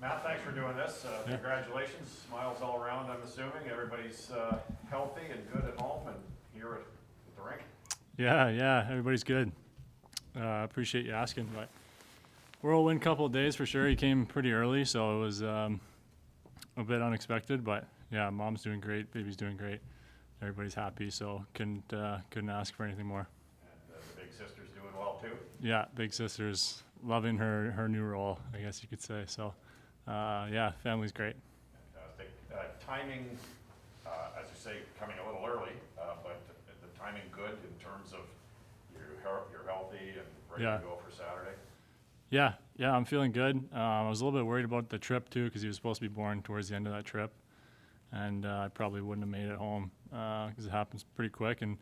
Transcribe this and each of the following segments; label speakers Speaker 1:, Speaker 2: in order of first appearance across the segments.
Speaker 1: Matt, thanks for doing this. Congratulations. Smiles all around, I'm assuming. Everybody's healthy and good at home and here at the rink.
Speaker 2: Yeah, everybody's good. Appreciate you asking. But whirlwind couple of days for sure. He came pretty early, so it was a bit unexpected. But yeah, mom's doing great, baby's doing great. Everybody's happy, so couldn't ask for anything more.
Speaker 1: And the big sister's doing well too.
Speaker 2: Yeah, big sister's loving her new role, I guess you could say. So yeah, family's great.
Speaker 1: Fantastic. Timing, as you say, coming a little early, but the timing good in terms of you're healthy and ready to go for Saturday.
Speaker 2: Yeah, I'm feeling good. I was a little bit worried about the trip too, because he was supposed to be born towards the end of that trip, and I probably wouldn't have made it home because it happens pretty quick and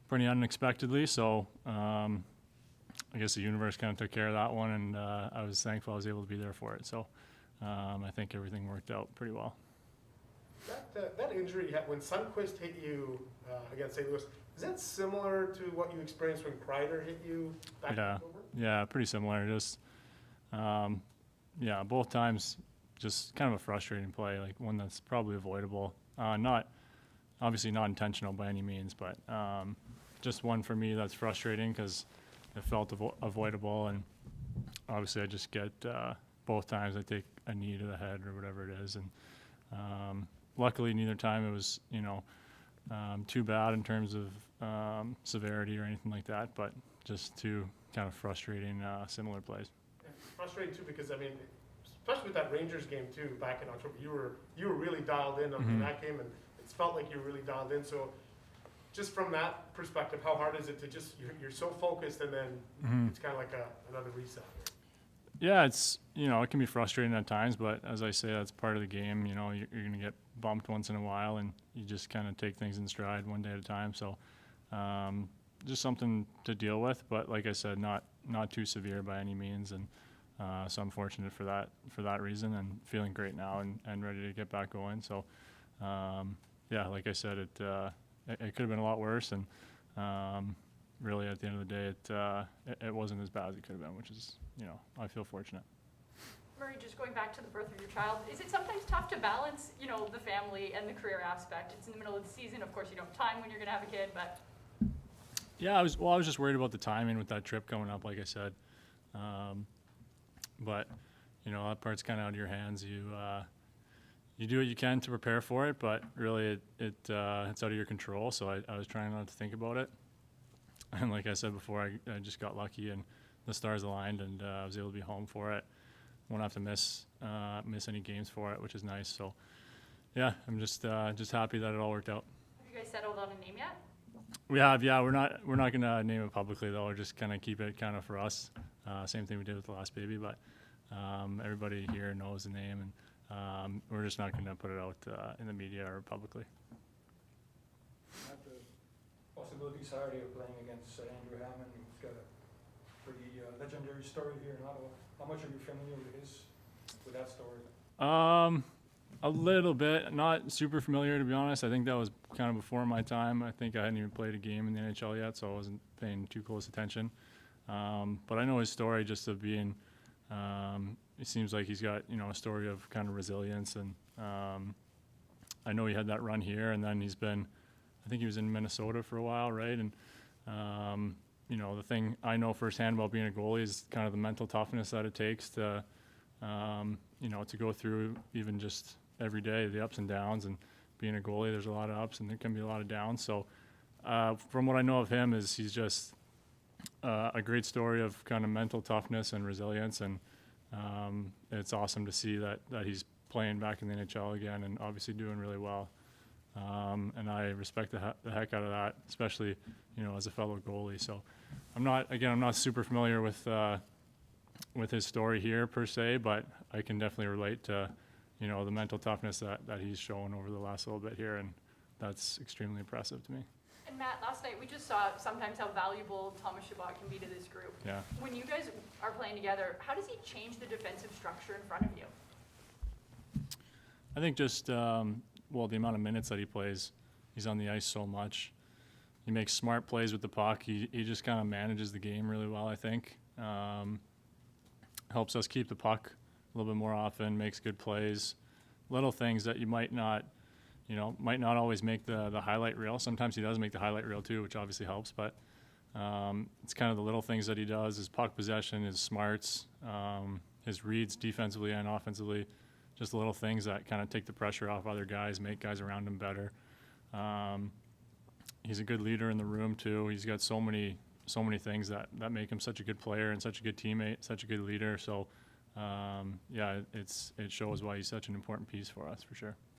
Speaker 2: pretty unexpectedly. So I guess the universe kind of took care of that one, and I was thankful I was able to be there for it. So I think everything worked out pretty well.
Speaker 3: That injury you had when Sundqvist hit you against St. Louis, is that similar to what you experienced when Kreider hit you back in October?
Speaker 2: Yeah, pretty similar. Just both times just kind of a frustrating play, like one that's probably avoidable. Obviously not intentional by any means, but just one for me that's frustrating because it felt avoidable, and obviously I just get both times I take a knee to the head or whatever it is, and luckily neither time it was too bad in terms of severity or anything like that, but just two kind of frustrating similar plays.
Speaker 3: It's frustrating too because I mean, especially with that Rangers game too back in October, you were really dialed in on that game, and it felt like you were really dialed in. So just from that perspective, how hard is it to just you're so focused and then it's kind of like another reset?
Speaker 2: Yeah, it's it can be frustrating at times, but as I say, that's part of the game. You're going to get bumped once in a while, and you just kind of take things in stride one day at a time. So just something to deal with, but like I said, not too severe by any means, and so I'm fortunate for that reason, and feeling great now and ready to get back going. So like I said, it could have been a lot worse, and really at the end of the day, it wasn't as bad as it could have been, which is, I feel fortunate.
Speaker 4: Murray, just going back to the birth of your child, is it sometimes tough to balance, the family and the career aspect? It's in the middle of the season. Of course, you don't have time when you're going to have a kid, but...
Speaker 2: Yeah, I was just worried about the timing with that trip coming up, like I said. But, that part's kind of out of your hands. You do what you can to prepare for it, but really it's out of your control. So I was trying not to think about it. And like I said before, I just got lucky and the stars aligned, and I was able to be home for it. Won't have to miss any games for it, which is nice. So, yeah, I'm just happy that it all worked out.
Speaker 4: Have you guys settled on a name yet?
Speaker 2: We have, yeah. We're not gonna name it publicly though. We're just kind of keep it kind of for us. Same thing we did with the last baby, but everybody here knows the name, and we're just not gonna put it out in the media or publicly.
Speaker 5: At the possibility Saturday of playing against Andrew Hammond, who's got a pretty legendary story here in Ottawa. How much are you familiar with that story?
Speaker 2: A little bit, not super familiar to be honest. I think that was kind of before my time. I think I hadn't even played a game in the NHL yet, so I wasn't paying too close attention. But I know his story just of being. It seems like he's got a story of kind of resilience, and I know he had that run here, and then he's been. I think he was in Minnesota for a while, right? And the thing I know firsthand about being a goalie is kind of the mental toughness that it takes to to go through even just every day, the ups and downs. And being a goalie, there's a lot of ups and there can be a lot of downs. So from what I know of him is he's just a great story of kind of mental toughness and resilience. And it's awesome to see that he's playing back in the NHL again and obviously doing really well. And I respect the heck out of that, especially, as a fellow goalie. So I'm not super familiar with his story here per se, but I can definitely relate to, the mental toughness that he's shown over the last little bit here, and that's extremely impressive to me.
Speaker 4: And Matt, last night we just saw sometimes how valuable Thomas Chabot can be to this group.
Speaker 2: Yeah.
Speaker 4: When you guys are playing together, how does he change the defensive structure in front of you?
Speaker 2: I think just, the amount of minutes that he plays, he's on the ice so much. He makes smart plays with the puck. He just kind of manages the game really well, I think. Helps us keep the puck little bit more often, makes good plays, little things that you might not always make the highlight reel. Sometimes he does make the highlight reel too, which obviously helps, but it's kind of the little things that he does, his puck possession, his smarts, his reads defensively and offensively, just the little things that kind of take the pressure off other guys, make guys around him better. He's a good leader in the room too. He's got so many things that make him such a good player and such a good teammate, such a good leader. So, it shows why he's such an important piece for us, for sure.